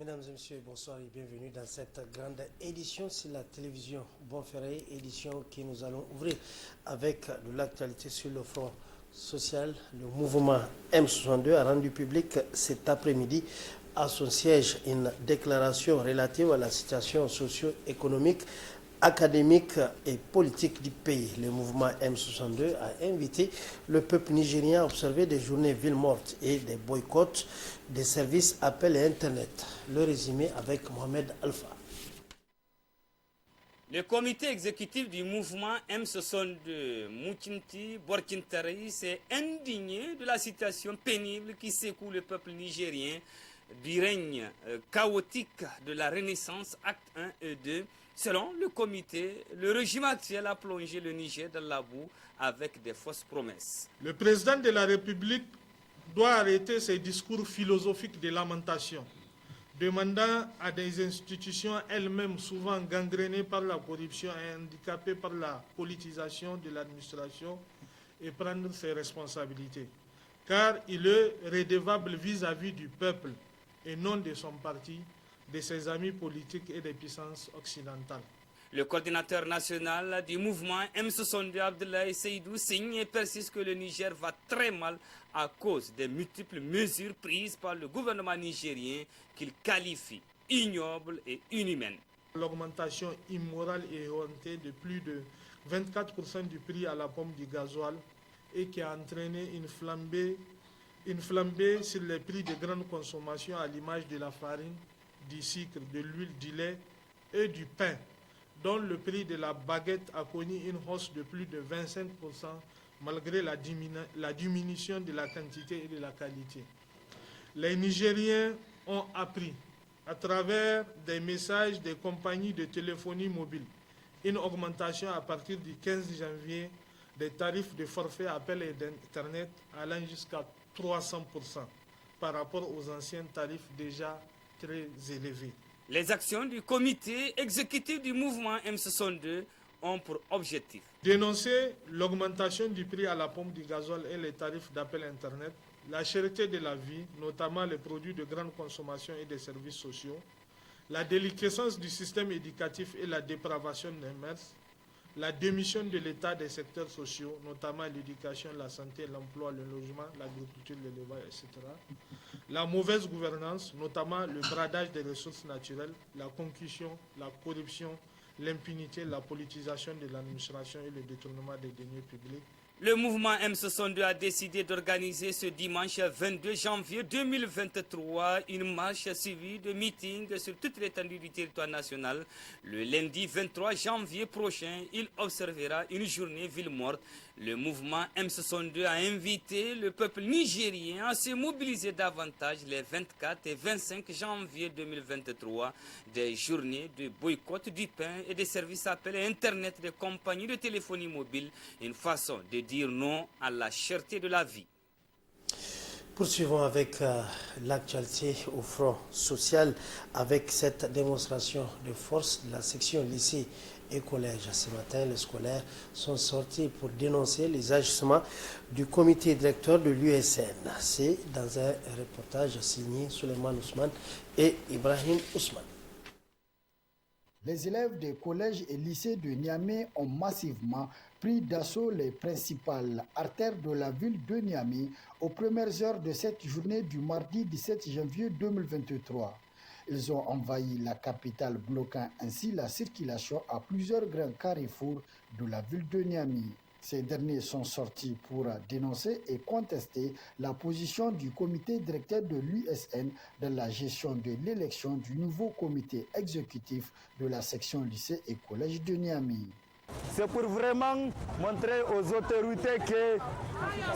Mesdames et messieurs, bonsoir et bienvenue dans cette grande édition sur la télévision Bonferré, édition que nous allons ouvrir avec de l'actualité sur le front social. Le mouvement M62 a rendu public cet après-midi à son siège une déclaration relative à la situation socio-économique, académique et politique du pays. Le mouvement M62 a invité le peuple nigérien à observer des journées villes mortes et des boycotts des services appels et Internet. Le résumé avec Mohamed Alpha. Le comité exécutif du mouvement M62 Moukinti Borkintari s'est indigné de la situation pénible qui secoue le peuple nigérien du règne chaotique de la Renaissance, actes 1 et 2. Selon le comité, le régime actuel a plongé le Niger dans la boue avec des fausses promesses. Le président de la République doit arrêter ses discours philosophiques de lamentation, demandant à des institutions elles-mêmes souvent gangrénées par la corruption et handicapées par la politisation de l'administration et prendre ses responsabilités. Car il est redevable vis-à-vis du peuple et non de son parti, de ses amis politiques et des puissances occidentales. Le coordinateur national du mouvement M62 Abdoulaye Seydou signe et persiste que le Niger va très mal à cause des multiples mesures prises par le gouvernement nigérien qu'il qualifie ignobles et inhumaines. L'augmentation immorale et éhontée de plus de 24% du prix à la pompe du gasoil et qui a entraîné une flambée sur les prix de grande consommation à l'image de la farine, du sucre, de l'huile, du lait et du pain, dont le prix de la baguette a connu une hausse de plus de 25% malgré la diminution de la quantité et de la qualité. Les Nigériens ont appris, à travers des messages des compagnies de téléphonie mobile, une augmentation à partir du 15 janvier des tarifs de forfait appel et d'Internet allant jusqu'à 300% par rapport aux anciens tarifs déjà très élevés. Les actions du comité exécutif du mouvement M62 ont pour objectif dénoncer l'augmentation du prix à la pompe du gasoil et les tarifs d'appel Internet, la cherté de la vie, notamment les produits de grande consommation et des services sociaux, la déliquescence du système éducatif et la dépravation des mœurs, la démission de l'État des secteurs sociaux, notamment l'éducation, la santé, l'emploi, le logement, l'agriculture, l'élevage, etc. La mauvaise gouvernance, notamment le bradage des ressources naturelles, la concussion, la corruption, l'impunité, la politisation de l'administration et le détournement des deniers publics. Le mouvement M62 a décidé d'organiser ce dimanche 22 janvier 2023 une marche suivie de meetings sur toute l'étendue du territoire national. Le lundi 23 janvier prochain, il observera une journée ville morte. Le mouvement M62 a invité le peuple nigérien à se mobiliser davantage les 24 et 25 janvier 2023, des journées de boycott du pain et des services appels et Internet des compagnies de téléphonie mobile, une façon de dire non à la cherté de la vie. Poursuivons avec l'actualité au front social avec cette démonstration de force de la section lycée et collège. Ce matin, les scolaires sont sortis pour dénoncer les agissements du comité directeur de l'USN. C'est dans un reportage signé Suleiman Ousmane et Ibrahim Ousmane. Les élèves des collèges et lycées de Niamey ont massivement pris d'assaut les principales artères de la ville de Niamey aux premières heures de cette journée du mardi 17 janvier 2023. Ils ont envahi la capitale, bloquant ainsi la circulation à plusieurs grands carrefours de la ville de Niamey. Ces derniers sont sortis pour dénoncer et contester la position du comité directeur de l'USN dans la gestion de l'élection du nouveau comité exécutif de la section lycée et collège de Niamey. C'est pour vraiment montrer aux autorités que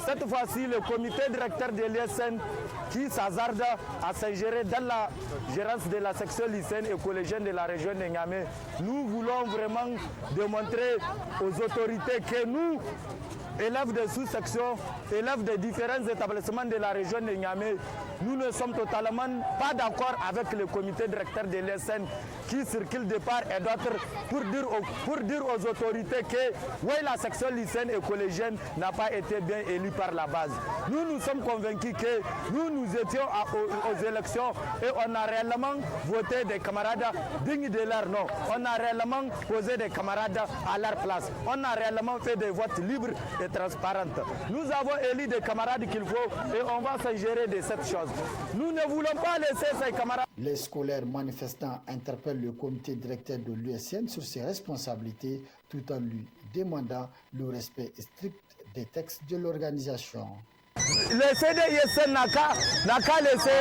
cette fois-ci, le comité directeur de l'USN qui s'hasarde à s'ingérer dans la gérance de la section lycéenne et collégienne de la région de Niamey, nous voulons vraiment démontrer aux autorités que nous, élèves des sous-sections, élèves des différents établissements de la région de Niamey, nous ne sommes totalement pas d'accord avec le comité directeur de l'ESN qui circule de part et d'autre pour dire aux autorités que oui, la section lycéenne et collégienne n'a pas été bien élue par la base. Nous sommes convaincus que nous étions aux élections et on a réellement voté des camarades dignes de leur nom. On a réellement posé des camarades à leur place. On a réellement fait des votes libres et transparents. Nous avons élu des camarades qu'il faut et on va s'ingérer de cette chose. Nous ne voulons pas laisser ces camarades. Les scolaires manifestants interpellent le comité directeur de l'USN sur ses responsabilités tout en lui demandant le respect strict des textes de l'organisation. Le CDISN n'a qu'à laisser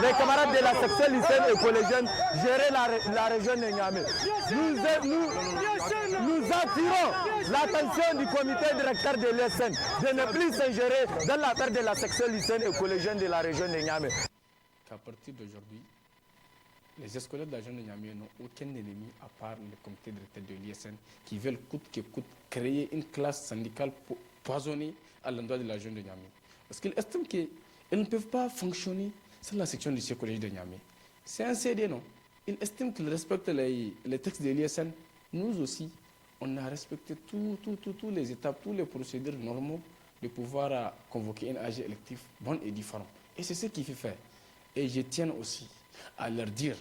les camarades de la section lycéenne et collégienne gérer la région de Niamey. Nous attirons l'attention du comité directeur de l'USN de ne plus s'ingérer dans l'affaire de la section lycéenne et collégienne de la région de Niamey. À partir d'aujourd'hui, les scolaires de la région de Niamey n'ont aucun ennemi à part le comité directeur de l'ISN qui veulent coûte que coûte créer une classe syndicale poisonnée à l'endroit de la région de Niamey. Parce qu'ils estiment qu'ils ne peuvent pas fonctionner sans la section du lycée collège de Niamey. C'est un CD, non? Ils estiment qu'ils respectent les textes de l'ISN. Nous aussi, on a respecté toutes les étapes, toutes les procédures normaux de pouvoir convoquer une AG élective bonne et difforme. Et c'est ce qui fait faire. Et je tiens aussi à leur dire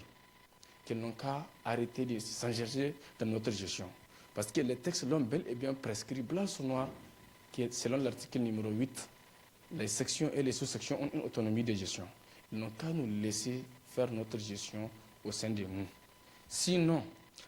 qu'ils n'ont qu'à arrêter de s'engager dans notre gestion. Parce que les textes l'ont bel et bien prescrit, blanc sur noir, que selon l'article numéro 8, les sections et les sous-sections ont une autonomie de gestion. Ils n'ont qu'à nous laisser faire notre gestion au sein de nous. Sinon,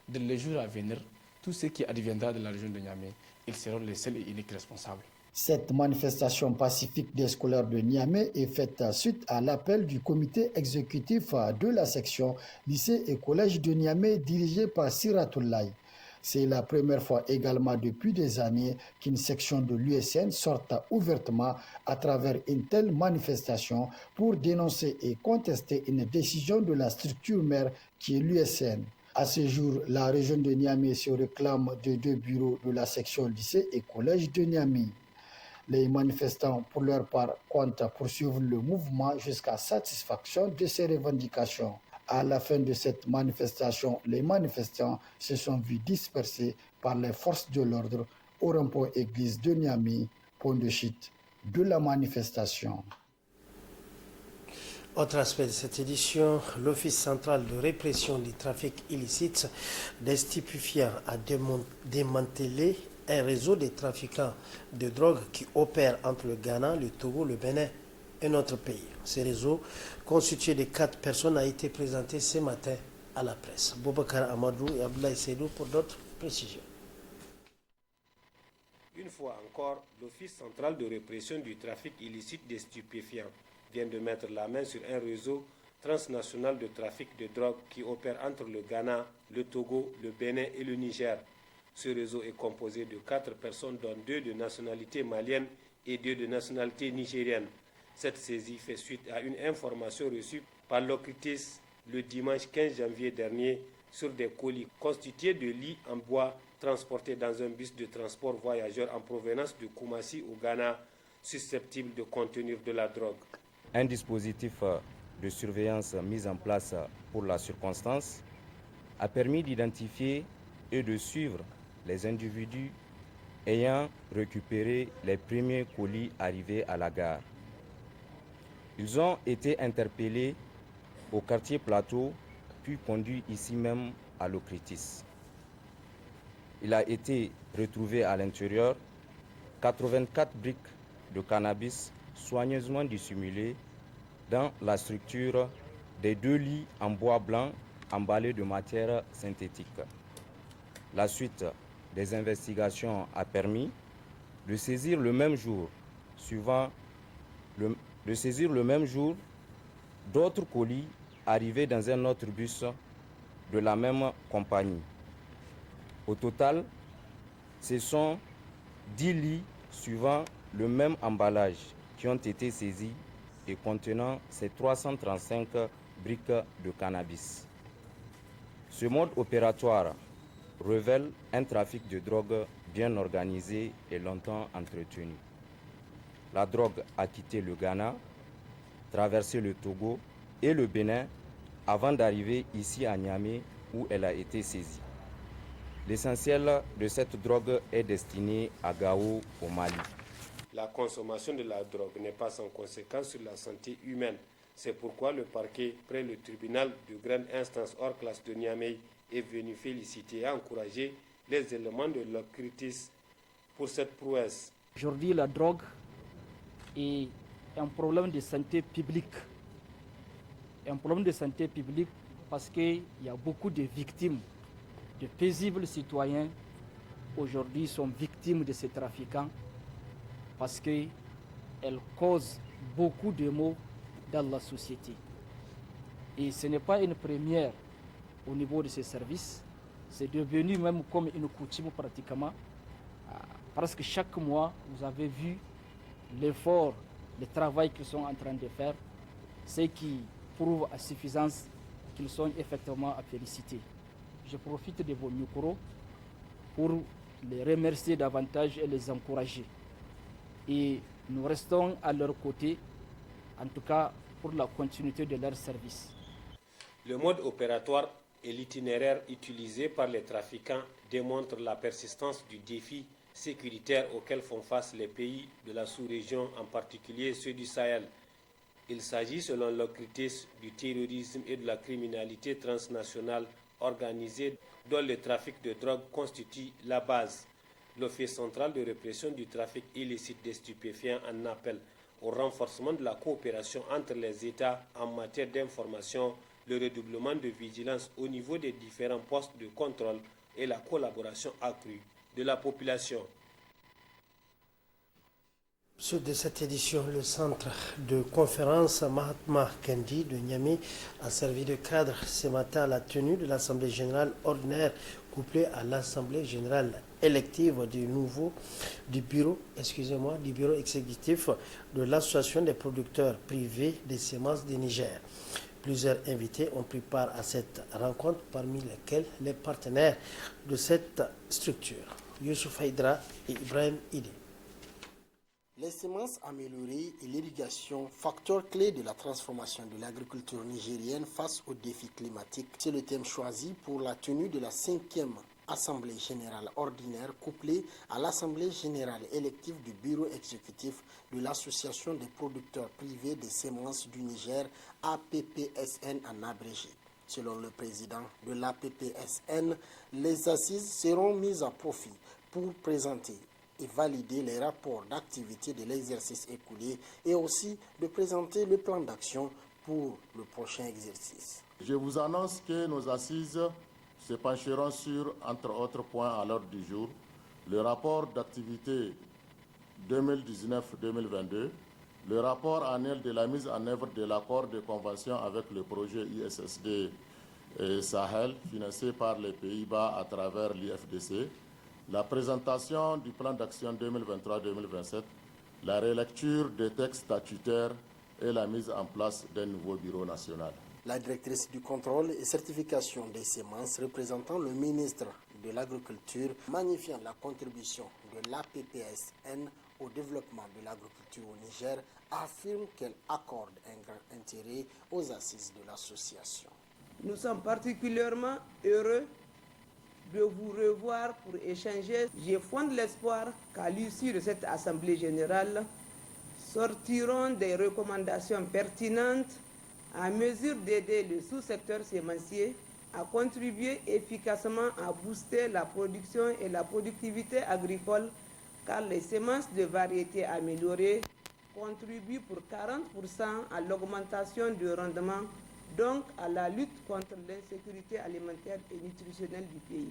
dans les jours à venir, tout ce qui adviendra de la région de Niamey, ils seront les seuls et uniques responsables. Cette manifestation pacifique des scolaires de Niamey est faite suite à l'appel du comité exécutif de la section lycée et collège de Niamey dirigé par Siratoulaye. C'est la première fois également depuis des années qu'une section de l'USN sorte ouvertement à travers une telle manifestation pour dénoncer et contester une décision de la structure mère qui est l'USN. À ce jour, la région de Niamey se réclame de 2 bureaux de la section lycée et collège de Niamey. Les manifestants, pour leur part, comptent poursuivre le mouvement jusqu'à satisfaction de ces revendications. À la fin de cette manifestation, les manifestants se sont vus dispersés par les forces de l'ordre au rond-point église de Niamey, point de chute de la manifestation. Autre aspect de cette édition, l'Office central de répression du trafic illicite des stupéfiants a démantelé un réseau de trafiquants de drogue qui opère entre le Ghana, le Togo, le Bénin et notre pays. Ce réseau, constitué de 4 personnes, a été présenté ce matin à la presse. Boubacar Amadou et Abdoulaye Seydou pour d'autres précisions. Une fois encore, l'Office central de répression du trafic illicite des stupéfiants vient de mettre la main sur un réseau transnational de trafic de drogue qui opère entre le Ghana, le Togo, le Bénin et le Niger. Ce réseau est composé de 4 personnes, dont 2 de nationalité malienne et 2 de nationalité nigérienne. Cette saisie fait suite à une information reçue par l'OCRTIS le dimanche 15 janvier dernier sur des colis constitués de lits en bois transportés dans un bus de transport voyageurs en provenance de Koumassi au Ghana, susceptible de contenir de la drogue. Un dispositif de surveillance mis en place pour la circonstance a permis d'identifier et de suivre les individus ayant récupéré les premiers colis arrivés à la gare. Ils ont été interpellés au quartier Plateau, puis conduits ici même à l'OCRTIS. Il a été retrouvé à l'intérieur 84 briques de cannabis soigneusement dissimulées dans la structure des 2 lits en bois blanc emballés de matière synthétique. La suite des investigations a permis de saisir le même jour, d'autres colis arrivés dans un autre bus de la même compagnie. Au total, ce sont 10 lits suivant le même emballage qui ont été saisis et contenant ces 335 briques de cannabis. Ce mode opératoire révèle un trafic de drogue bien organisée et longtemps entretenue. La drogue a quitté le Ghana, traversé le Togo et le Bénin avant d'arriver ici à Niamey où elle a été saisie. L'essentiel de cette drogue est destiné à Gao au Mali. La consommation de la drogue n'est pas sans conséquence sur la santé humaine. C'est pourquoi le parquet, près le tribunal de grande instance hors classe de Niamey, est venu féliciter et encourager les éléments de l'OCRTIS pour cette prouesse. Aujourd'hui, la drogue est un problème de santé publique. Un problème de santé publique parce qu'il y a beaucoup de victimes, de paisibles citoyens aujourd'hui sont victimes de ces trafiquants parce qu'elles causent beaucoup de maux dans la société. Et ce n'est pas une première au niveau de ces services, c'est devenu même comme une coutume pratiquement, parce que chaque mois, vous avez vu l'effort, le travail qu'ils sont en train de faire, ce qui prouve à suffisance qu'ils sont effectivement à féliciter. Je profite de vos micros pour les remercier davantage et les encourager. Et nous restons à leur côté, en tout cas pour la continuité de leur service. Le mode opératoire et l'itinéraire utilisé par les trafiquants démontrent la persistance du défi sécuritaire auquel font face les pays de la sous-région, en particulier ceux du Sahel. Il s'agit, selon l'OCRTIS, du terrorisme et de la criminalité transnationale organisée dont le trafic de drogue constitue la base. L'Office central de répression du trafic illicite des stupéfiants en appelle au renforcement de la coopération entre les États en matière d'information, le redoublement de vigilance au niveau des différents postes de contrôle et la collaboration accrue de la population. Sur de cette édition, le centre de conférence Mahatma Gandhi de Niamey a servi de cadre ce matin à la tenue de l'Assemblée générale ordinaire couplée à l'Assemblée générale élective du bureau exécutif de l'Association des producteurs privés des semences du Niger. Plusieurs invités ont pris part à cette rencontre, parmi lesquels les partenaires de cette structure, Youssouf Haïdra et Ibrahim Ide. Les semences améliorées et l'irrigation, facteurs clés de la transformation de l'agriculture nigérienne face aux défis climatiques, c'est le thème choisi pour la tenue de la 5e Assemblée générale ordinaire couplée à l'Assemblée générale élective du bureau exécutif de l'Association des producteurs privés des semences du Niger, APPSN en abrégé. Selon le président de l'APPSN, les assises seront mises à profit pour présenter et valider les rapports d'activité de l'exercice écoulé et aussi de présenter le plan d'action pour le prochain exercice. Je vous annonce que nos assises se pencheront sur, entre autres points à l'ordre du jour, le rapport d'activité 2019-2022, le rapport annuel de la mise en œuvre de l'accord de convention avec le projet ISSD Sahel, financé par les Pays-Bas à travers l'IFDC, la présentation du plan d'action 2023-2027, la relecture des textes statutaires et la mise en place d'un nouveau bureau national. La directrice du contrôle et certification des semences, représentant le ministre de l'Agriculture, magnifiant la contribution de l'APPSN au développement de l'agriculture au Niger, affirme qu'elle accorde un grand intérêt aux assises de l'association. Nous sommes particulièrement heureux de vous revoir pour échanger. Je fonde l'espoir qu'à l'issue de cette Assemblée générale sortiront des recommandations pertinentes à mesure d'aider le sous-secteur sémencier à contribuer efficacement à booster la production et la productivité agricole, car les semences de variétés améliorées contribuent pour 40% à l'augmentation du rendement, donc à la lutte contre l'insécurité alimentaire et nutritionnelle du pays.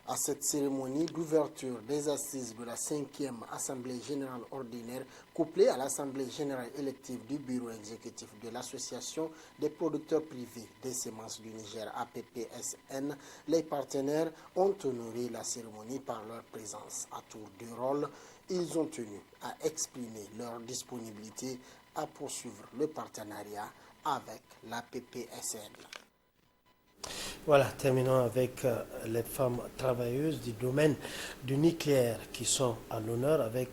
À cette cérémonie d'ouverture des assises de la 5e Assemblée générale ordinaire, couplée à l'Assemblée générale élective du bureau exécutif de l'Association des producteurs privés des semences du Niger, APPSN, les partenaires ont honoré la cérémonie par leur présence. À tour de rôle, ils ont tenu à exprimer leur disponibilité à poursuivre le partenariat avec l'APPSN. Voilà, terminons avec les femmes travailleuses du domaine du nucléaire qui sont à l'honneur avec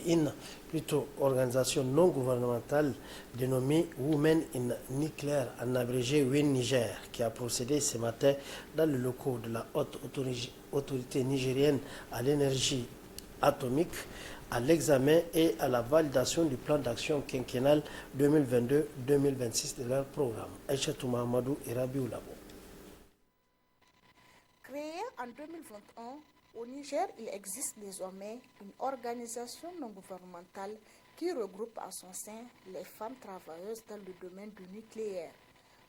une organisation non gouvernementale dénommée Women in Nuclear, en abrégé WIN Niger, qui a procédé ce matin dans le locaux de la haute autorité nigérienne à l'énergie atomique à l'examen et à la validation du plan d'action quinquennal 2022-2026 de leur programme. Aïchatou Mahamadou et Rabiou Labo. Créée en 2021, au Niger, il existe désormais une organisation non gouvernementale qui regroupe à son sein les femmes travailleuses dans le domaine du nucléaire.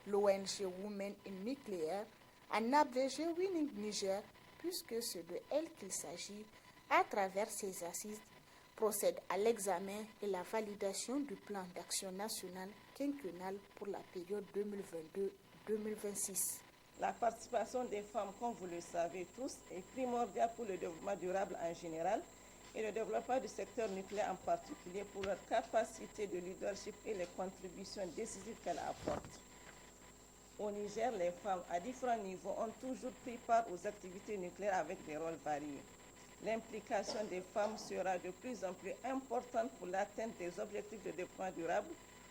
L'ONG Women in Nuclear, en abrégé Winning Niger, puisque c'est de elle qu'il s'agit, à travers ses assises, procède à l'examen et la validation du plan d'action national quinquennal pour la période 2022-2026. La participation des femmes, comme vous le savez tous, est primordiale pour le développement durable en général et le développement du secteur nucléaire en particulier pour leur capacité de leadership et les contributions décisives qu'elles apportent. Au Niger, les femmes à différents niveaux ont toujours pris part aux activités nucléaires avec des rôles variés. L'implication des femmes sera de plus en plus importante pour l'atteinte des objectifs de développement durable,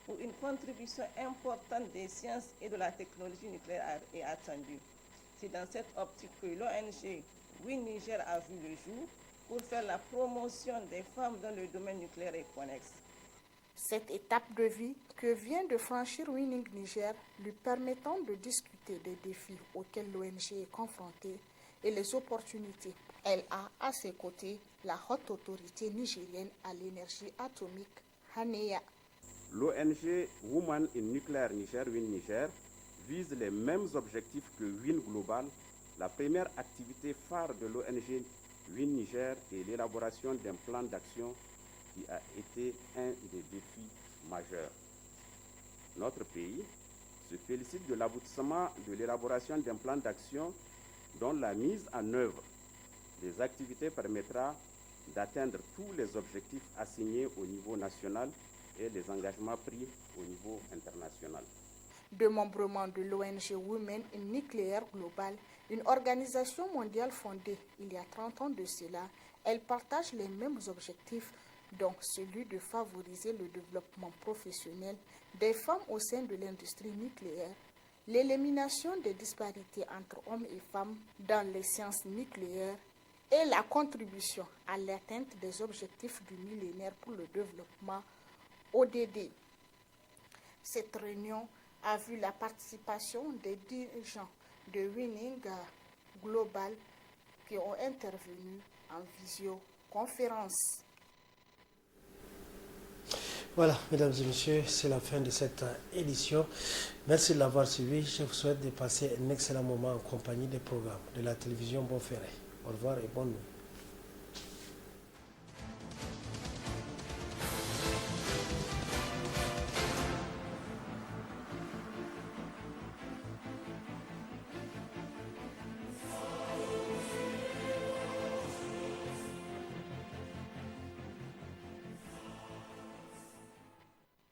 où une contribution importante des sciences et de la technologie nucléaire est attendue. C'est dans cette optique que l'ONG WIN Niger a vu le jour pour faire la promotion des femmes dans le domaine nucléaire et connexe. Cette étape de vie que vient de franchir Winning Niger lui permettant de discuter des défis auxquels l'ONG est confrontée et les opportunités. Elle a à ses côtés la haute autorité nigérienne à l'énergie atomique, HANEA. L'ONG Women in Nuclear Niger, WIN Niger, vise les mêmes objectifs que WIN Global. La première activité phare de l'ONG WIN Niger est l'élaboration d'un plan d'action qui a été un des défis majeurs. Notre pays se félicite de l'aboutissement de l'élaboration d'un plan d'action dont la mise en œuvre des activités permettra d'atteindre tous les objectifs assignés au niveau national et les engagements pris au niveau international. Démembrement de l'ONG Women in Nuclear Global, une organisation mondiale fondée il y a 30 ans de cela, elle partage les mêmes objectifs, dont celui de favoriser le développement professionnel des femmes au sein de l'industrie nucléaire, l'élimination des disparités entre hommes et femmes dans les sciences nucléaires et la contribution à l'atteinte des objectifs du millénaire pour le développement ODD. Cette réunion a vu la participation des dirigeants de Winning Global qui ont intervenu en visioconférence. Voilà, mesdames et messieurs, c'est la fin de cette édition. Merci de l'avoir suivi. Je vous souhaite de passer un excellent moment en compagnie des programmes de la télévision Bonferré. Au revoir et bonne nuit.